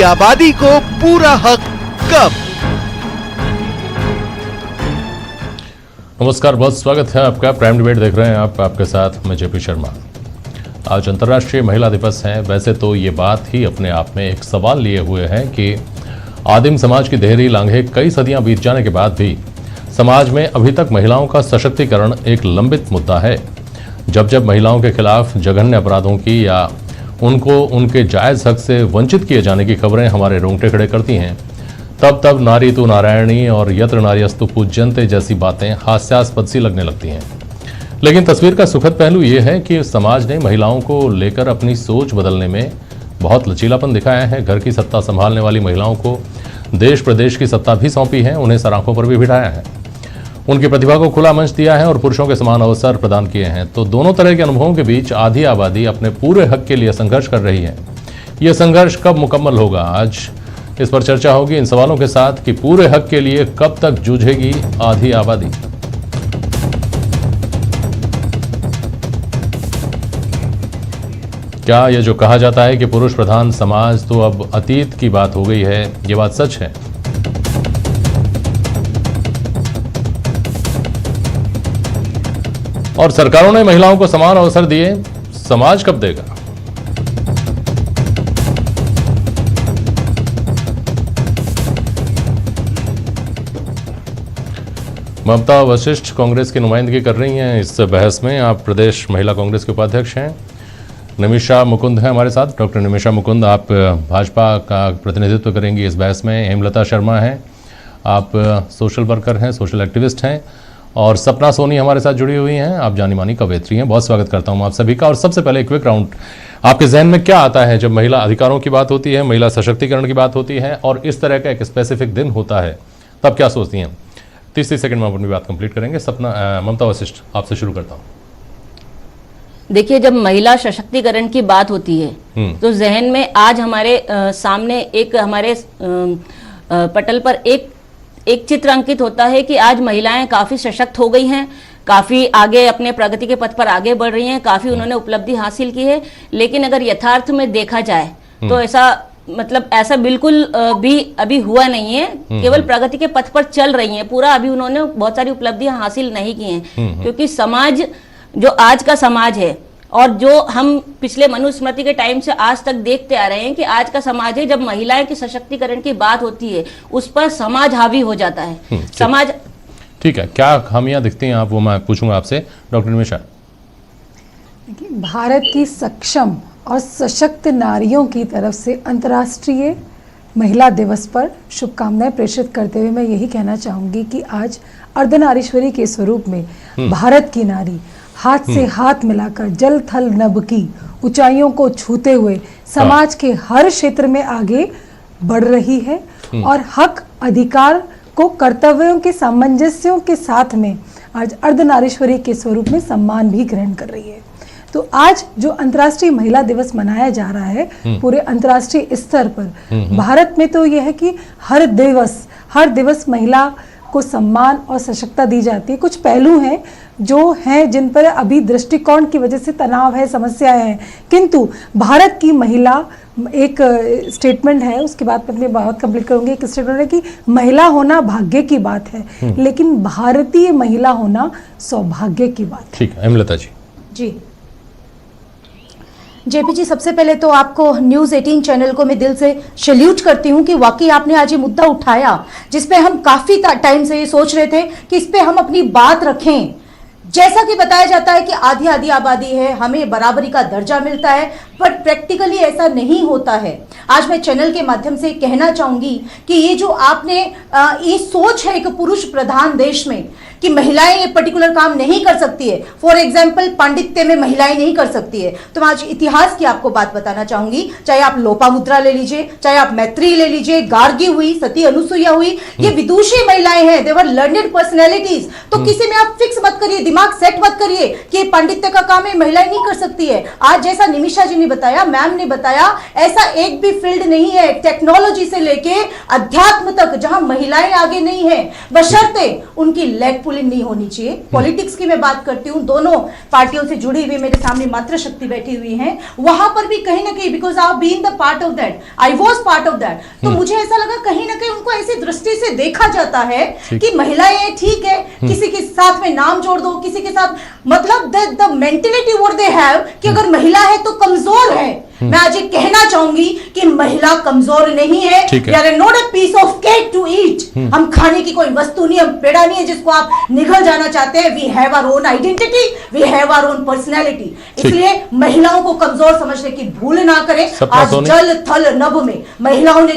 आबादी को पूरा हक कब? नमस्कार, बहुत स्वागत है आपका। प्राइम डिबेट देख रहे हैं आप, आपके साथ मैं जेपी शर्मा। आज अंतर्राष्ट्रीय महिला दिवस है। वैसे तो ये बात ही अपने आप में एक सवाल लिए हुए है कि आदिम समाज की देहरी लांघे कई सदियां बीत जाने के बाद भी समाज में अभी तक महिलाओं का सशक्तिकरण एक लंबित मुद्दा है। जब जब महिलाओं के खिलाफ जघन्य अपराधों की या उनको उनके जायज़ हक से वंचित किए जाने की खबरें हमारे रोंगटे खड़े करती हैं, तब तब नारी तू नारायणी और यत्र नार्यस्तु पूज्यन्ते जैसी बातें हास्यास्पद सी लगने लगती हैं। लेकिन तस्वीर का सुखद पहलू ये है कि समाज ने महिलाओं को लेकर अपनी सोच बदलने में बहुत लचीलापन दिखाया है। घर की सत्ता संभालने वाली महिलाओं को देश प्रदेश की सत्ता भी सौंपी है, उन्हें सराखों पर भी बिठाया है, उनकी प्रतिभा को खुला मंच दिया है और पुरुषों के समान अवसर प्रदान किए हैं। तो दोनों तरह के अनुभवों के बीच आधी आबादी अपने पूरे हक के लिए संघर्ष कर रही है। यह संघर्ष कब मुकम्मल होगा, आज इस पर चर्चा होगी इन सवालों के साथ कि पूरे हक के लिए कब तक जूझेगी आधी आबादी। क्या यह जो कहा जाता है कि पुरुष प्रधान समाज तो अब अतीत की बात हो गई है, ये बात सच है? और सरकारों ने महिलाओं को समान अवसर दिए, समाज कब देगा? ममता वशिष्ठ कांग्रेस की नुमाइंदगी कर रही हैं इस बहस में। आप प्रदेश महिला कांग्रेस के उपाध्यक्ष हैं। निमिषा मुकुंद हैं हमारे साथ। डॉक्टर निमिषा मुकुंद, आप भाजपा का प्रतिनिधित्व करेंगी इस बहस में। हेमलता शर्मा हैं, आप सोशल वर्कर हैं, सोशल एक्टिविस्ट हैं। और सपना सोनी हमारे साथ जुड़ी हुई हैं, आप जानी मानी कवयित्री हैं। बहुत स्वागत करता हूं आप सभी का। और सबसे पहले क्विक राउंड, आपके जहन में क्या आता है जब महिला अधिकारों की बात होती है, महिला सशक्तिकरण की बात होती है और इस तरह का एक स्पेसिफिक दिन होता है, तब क्या सोचती हैं? 30 सेकंड में अपनी बात कंप्लीट करेंगे। सपना, ममता वशिष्ठ, आपसे शुरू करता हूँ। देखिए, जब महिला सशक्तिकरण की बात होती है तो जहन में आज हमारे सामने एक हमारे पटल पर एक चित्र अंकित होता है कि आज महिलाएं काफी सशक्त हो गई हैं, काफी आगे अपने प्रगति के पथ पर आगे बढ़ रही हैं, काफी उन्होंने उपलब्धि हासिल की है। लेकिन अगर यथार्थ में देखा जाए तो ऐसा बिल्कुल भी अभी हुआ नहीं है। केवल प्रगति के पथ पर चल रही हैं, पूरा अभी उन्होंने बहुत सारी उपलब्धियां हासिल नहीं की हैं। क्योंकि समाज, जो आज का समाज है और जो हम पिछले मनुस्मृति के टाइम से आज तक देखते आ रहे हैं कि आज का समाज है, जब महिलाएं की सशक्तिकरण की बात होती है उस पर समाज हावी हो जाता है। समाज, ठीक है, क्या खामियां दिखती हैं आप, वो मैं पूछूंगा आपसे। डॉक्टर निमिषा। भारत की सक्षम और सशक्त नारियों की तरफ से अंतर्राष्ट्रीय महिला दिवस पर शुभकामनाएं प्रेषित करते हुए मैं यही कहना चाहूंगी कि आज अर्धनारीश्वरी के स्वरूप में भारत की नारी हाथ से हाथ मिलाकर जल थल नभ की ऊंचाइयों को छूते हुए समाज के हर क्षेत्र में आगे बढ़ रही है और हक अधिकार को कर्तव्यों के सामंजस्यों के साथ में आज अर्धनारीश्वरी के स्वरूप में सम्मान भी ग्रहण कर रही है। तो आज जो अंतर्राष्ट्रीय महिला दिवस मनाया जा रहा है पूरे अंतर्राष्ट्रीय स्तर पर, भारत में तो यह है कि हर दिवस महिला को सम्मान और सशक्तता दी जाती है। कुछ पहलू हैं जो हैं जिन पर अभी दृष्टिकोण की वजह से तनाव है, समस्याएं हैं, किंतु भारत की महिला, एक स्टेटमेंट है, उसके बाद मैं अपनी बात कंप्लीट करूंगी। एक स्टेटमेंट है कि महिला होना भाग्य की बात है, लेकिन भारतीय महिला होना सौभाग्य की बात है। ठीक है, हेमलता जी। जी जेपी जी, सबसे पहले तो आपको न्यूज़ 18 चैनल को मैं दिल से सैल्यूट करती हूं कि वाकई आपने आज ये मुद्दा उठाया जिस पे हम काफी टाइम से ये सोच रहे थे कि इस पे हम अपनी बात रखें। जैसा कि बताया जाता है कि आधी आधी आबादी है, हमें बराबरी का दर्जा मिलता है, बट प्रैक्टिकली ऐसा नहीं होता है। आज मैं चैनल के माध्यम से कहना चाहूंगी कि ये जो आपने ये सोच है एक पुरुष प्रधान देश में कि महिलाएं ये पर्टिकुलर काम नहीं कर सकती है, फॉर एग्जाम्पल पांडित्य में महिलाएं नहीं कर सकती है, तो मैं आज इतिहास की आपको बात बताना चाहूंगी। चाहे आप लोपामुद्रा ले लीजिए, चाहे आप मैत्री ले लीजिए, गार्गी हुई, सती अनुसुईया हुई, ये विदुषी महिलाएं हैं, दे वर लर्नेड पर्सनैलिटीज। तो किसी में आप फिक्स मत करिए, दिमाग सेट मत करिए कि पांडित्य का काम है महिलाएं नहीं कर सकती है। आज जैसा निमिषा जी ने बताया, मैम ने बताया, ऐसा एक भी फील्ड नहीं है टेक्नोलॉजी से लेके अध्यात्म तक जहां महिलाएं आगे नहीं है, बशर्ते उनकी लेग पुलिंग नहीं होनी चाहिए। पॉलिटिक्स की मैं बात करती हूँ, दोनों पार्टियों से जुड़ी हुई मेरे सामने मातृशक्ति बैठी हुई है, वहां पर भी कहीं ना कहीं, because I been the part of that, I was part of that, तो मुझे ऐसा लगा कहीं ना कहीं उनको ऐसी दृष्टि से देखा जाता है कि महिलाएं ठीक है, किसी के साथ में नाम जोड़ दो, किसी के साथ, मतलब the mentality what they have कि अगर महिला है तो कमजोर है। मैं आज ये कहना चाहूंगी कि महिला कमजोर नहीं है, we are not a piece of cake to eat, हम खाने की कोई वस्तु नहीं, हम पेड़ा नहीं है जिसको आप निगल जाना चाहते हैं। We have our own identity, we have our own personality, इसलिए महिलाओं को कमजोर समझने की भूल ना करें। आज जल थल नभ में महिलाओं ने